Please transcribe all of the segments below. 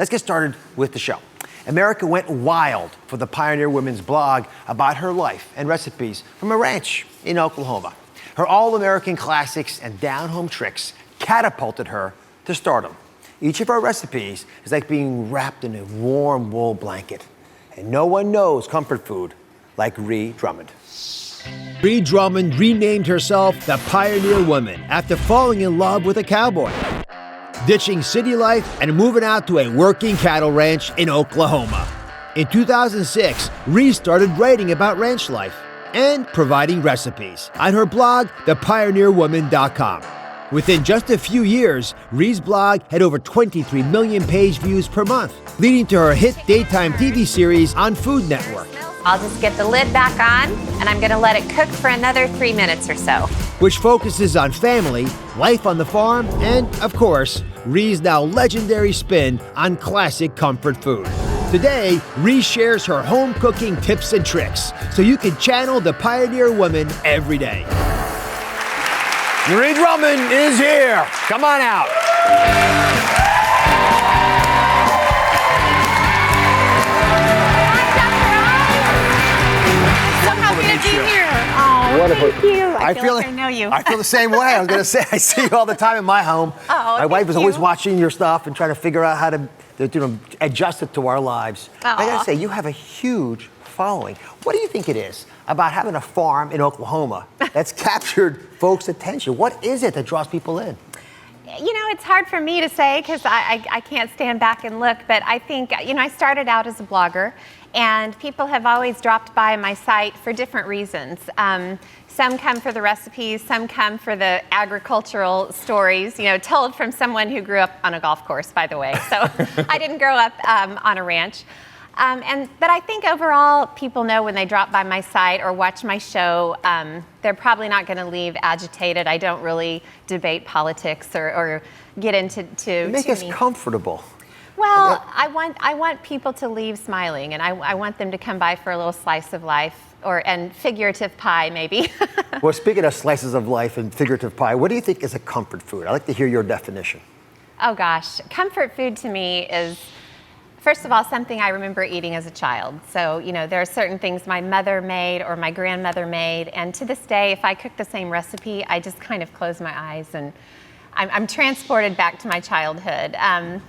Let's get started with the show. America went wild for the pioneer woman's blog about her life and recipes from a ranch in Oklahoma. Her all-American classics and down-home tricks catapulted her to stardom. Each of her recipes is like being wrapped in a warm wool blanket. And no one knows comfort food like Ree Drummond. Ree Drummond renamed herself the Pioneer Woman after falling in love with a cowboy, ditching city life and moving out to a working cattle ranch in Oklahoma. In 2006, Ree started writing about ranch life and providing recipes on her blog, thepioneerwoman.com. Within just a few years, Ree's blog had over 23 million page views per month, leading to her hit daytime TV series on Food Network. I'll just get the lid back on, and I'm gonna let it cook for another 3 minutes or so. Which focuses on family, life on the farm, and, of course, Ree's now legendary spin on classic comfort food. Today, Ree shares her home cooking tips and tricks, so you can channel the Pioneer Woman every day. Ree Drummond is here. Come on out. Wonderful. Thank you. I feel like I know you. I feel the same way. I was going to say, I see you all the time in my home. Oh, my wife is always watching your stuff and trying to figure out how to adjust it to our lives. I got to say, you have a huge following. What do you think it is about having a farm in Oklahoma that's captured folks' attention? What is it that draws people in? You know, it's hard for me to say because I can't stand back and look, but I think, you know, I started out as a blogger, and people have always dropped by my site for different reasons. Some come for the recipes, some come for the agricultural stories, you know, told from someone who grew up on a golf course, by the way. So I didn't grow up on a ranch. But I think overall, people know when they drop by my site or watch my show, they're probably not going to leave agitated. I don't really debate politics or get into You make us comfortable. Well, I want people to leave smiling, and I want them to come by for a little slice of life and figurative pie, maybe. Well, speaking of slices of life and figurative pie, what do you think is a comfort food? I'd like to hear your definition. Oh gosh, comfort food to me is, first of all, something I remember eating as a child. So, you know, there are certain things my mother made or my grandmother made, and to this day, if I cook the same recipe, I just kind of close my eyes and I'm transported back to my childhood.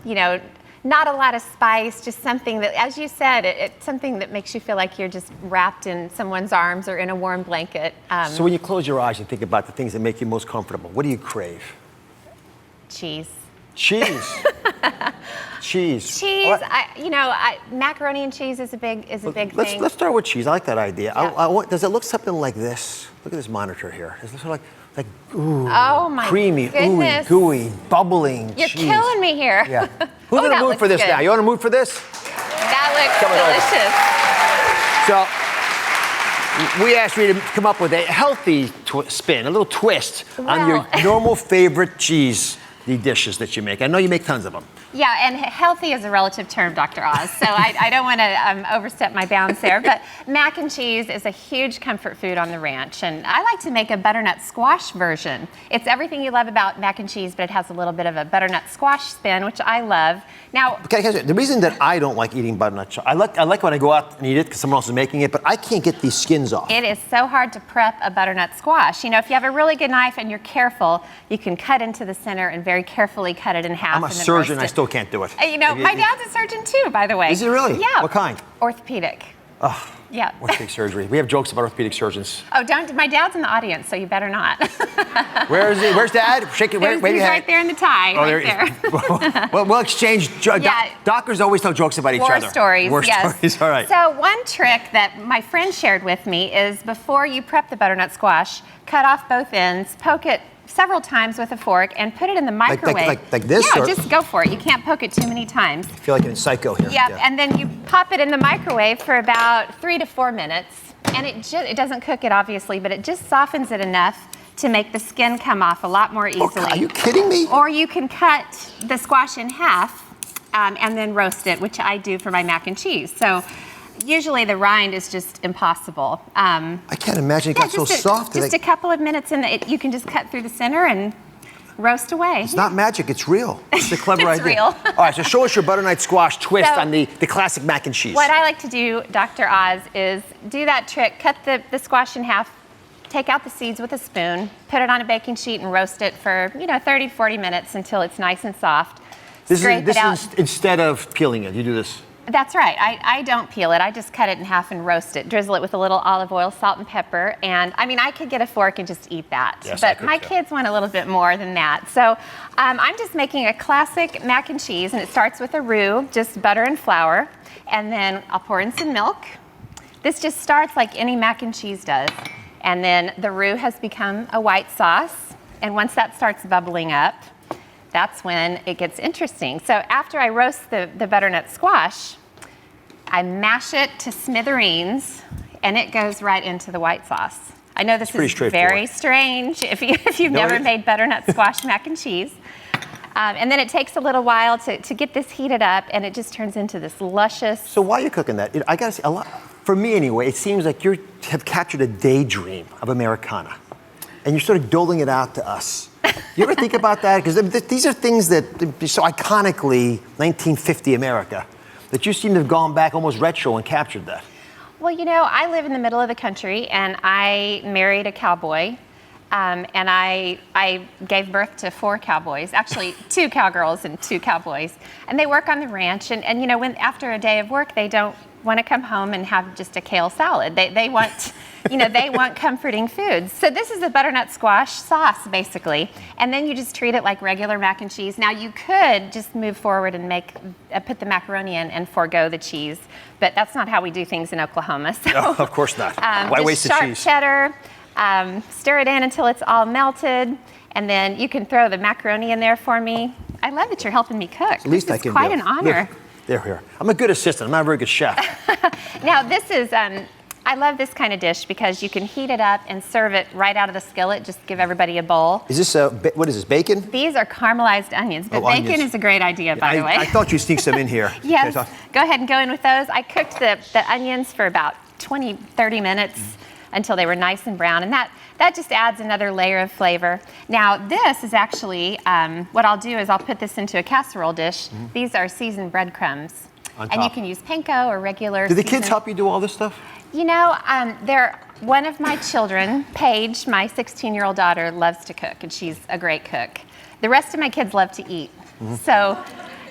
You know, not a lot of spice, just something that, as you said, it's something that makes you feel like you're just wrapped in someone's arms or in a warm blanket. So when you close your eyes and think about the things that make you most comfortable, what do you crave? Cheese. Cheese. Cheese. Cheese. Macaroni and cheese is a big thing. Let's start with cheese. I like that idea. Yeah. Does it look something like this? Look at this monitor here. Does it look like ooh, oh my creamy, goodness. ooey, gooey, bubbling You're cheese. killing me here. Yeah. Who's in the mood for this good. now? You in the mood for this? That looks delicious. So we asked you to come up with a healthy spin, a little twist on your normal favorite cheese dishes that you make. I know you make tons of them. Yeah, and healthy is a relative term, Dr. Oz, so I don't want to overstep my bounds there, but mac and cheese is a huge comfort food on the ranch, and I like to make a butternut squash version. It's everything you love about mac and cheese, but it has a little bit of a butternut squash spin, which I love. Now, the reason that I don't like eating butternut, I like when I go out and eat it because someone else is making it, but I can't get these skins off. It is so hard to prep a butternut squash. You know, if you have a really good knife and you're careful, you can cut into the center and very carefully cut it in half. I'm a surgeon, I still can't do it. You know, my dad's a surgeon too, by the way. Is he really? Yeah. What kind? Orthopedic. Oh, yeah. Orthopedic surgery. We have jokes about orthopedic surgeons. Oh, don't! My dad's in the audience, so you better not. Where is he? Where's Dad? Shake it. He's right there in the tie. Oh, right there. Well, we'll exchange. Doctors always tell jokes about each other. War stories. War stories. All right. So one trick that my friend shared with me is before you prep the butternut squash, cut off both ends, poke it several times with a fork, and put it in the microwave. Like this? Yeah, just go for it. You can't poke it too many times. I feel like I'm in Psycho here. Yeah, and then you pop it in the microwave for about 3 to 4 minutes, and it doesn't cook it, obviously, but it just softens it enough to make the skin come off a lot more easily. Oh, are you kidding me? Or you can cut the squash in half and then roast it, which I do for my mac and cheese. So usually the rind is just impossible. I can't imagine it got so soft. Just a couple of minutes you can just cut through the center and roast away. It's not magic, it's real. It's a clever It's idea. real. All right, so show us your butternut squash twist So, on the classic mac and cheese. What I like to do, Dr. Oz, is do that trick, cut the squash in half, take out the seeds with a spoon, put it on a baking sheet and roast it for, 30 to 40 minutes until it's nice and soft. This Scrape it out. is instead of peeling it, you do this. That's right. I don't peel it. I just cut it in half and roast it. Drizzle it with a little olive oil, salt, and pepper. And I could get a fork and just eat that. Yes, I but could my too. kids want a little bit more than that. So I'm just making a classic mac and cheese, and it starts with a roux, just butter and flour. And then I'll pour in some milk. This just starts like any mac and cheese does. And then the roux has become a white sauce. And once that starts bubbling up, that's when it gets interesting. So after I roast the butternut squash, I mash it to smithereens, and it goes right into the white sauce. I know this is very strange if you've never made butternut squash mac and cheese. And then it takes a little while to get this heated up, and it just turns into this luscious. So while you're cooking that, I gotta say, for me anyway, it seems like you have captured a daydream of Americana, and you're sort of doling it out to us. You ever think about that? Because these are things that so iconically 1950 America, that you seem to have gone back almost retro and captured that. Well, I live in the middle of the country, and I married a cowboy, and I gave birth to 4 cowboys, actually 2 cowgirls and 2 cowboys, and they work on the ranch, and when after a day of work, they don't want to come home and have just a kale salad. They want, they want comforting foods. So this is a butternut squash sauce, basically. And then you just treat it like regular mac and cheese. Now you could just move forward and put the macaroni in and forego the cheese, but that's not how we do things in Oklahoma. So, No, of course not. Why waste the cheese? Sharp cheddar, stir it in until it's all melted, and then you can throw the macaroni in there for me. I love that you're helping me cook. At least I can do. Quite an honor. Here. I'm a good assistant. I'm not a very good chef. Now this is, I love this kind of dish because you can heat it up and serve it right out of the skillet. Just give everybody a bowl. Is this what is this, bacon? These are caramelized onions, but bacon onions. is a great idea, by the way. I thought you'd sneak some in here. Yes, go ahead and go in with those. I cooked the onions for about 20, 30 minutes until they were nice and brown, and that just adds another layer of flavor. Now this is actually, what I'll do is I'll put this into a casserole dish. These are seasoned breadcrumbs. And you can use panko or regular. Do the kids help you do all this stuff? One of my children, Paige, my 16-year-old daughter, loves to cook, and she's a great cook. The rest of my kids love to eat. So,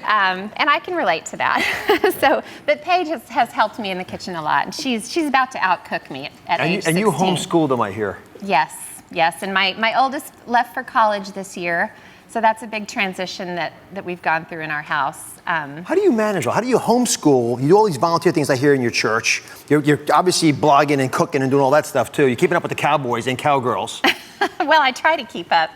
and I can relate to that. But Paige has helped me in the kitchen a lot, and she's about to outcook me at age 16. And you homeschooled them, I hear. Yes. And my oldest left for college this year, so that's a big transition that we've gone through in our house. How do you manage? How do you homeschool? You do all these volunteer things I hear in your church. You're obviously blogging and cooking and doing all that stuff too. You're keeping up with the cowboys and cowgirls. Well, I try to keep up.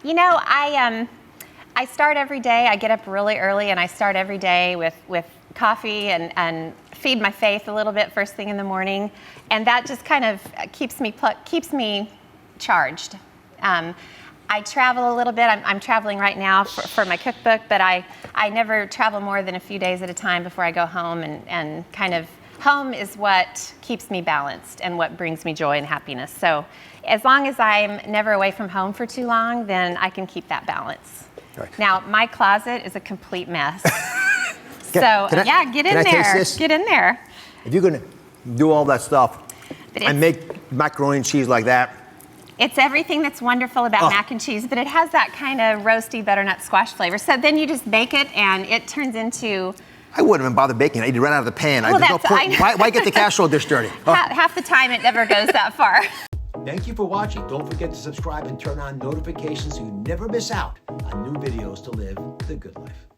I start every day. I get up really early, and I start every day with coffee and feed my faith a little bit first thing in the morning, and that just kind of keeps me charged. I travel a little bit. I'm traveling right now for my cookbook, but I never travel more than a few days at a time before I go home, and kind of home is what keeps me balanced and what brings me joy and happiness. So as long as I'm never away from home for too long, then I can keep that balance. Right. Now, my closet is a complete mess. Get in there. Get in there. If you're going to do all that stuff and make macaroni and cheese like that, it's everything that's wonderful about mac and cheese, but it has that kind of roasty butternut squash flavor. So then you just bake it, and it turns into... I wouldn't even bother baking it. I'd eat it right out of the pan. Well, There's no point. Why get the casserole dish dirty? Half the time it never goes that far. Thank you for watching. Don't forget to subscribe and turn on notifications so you never miss out on new videos to live the good life.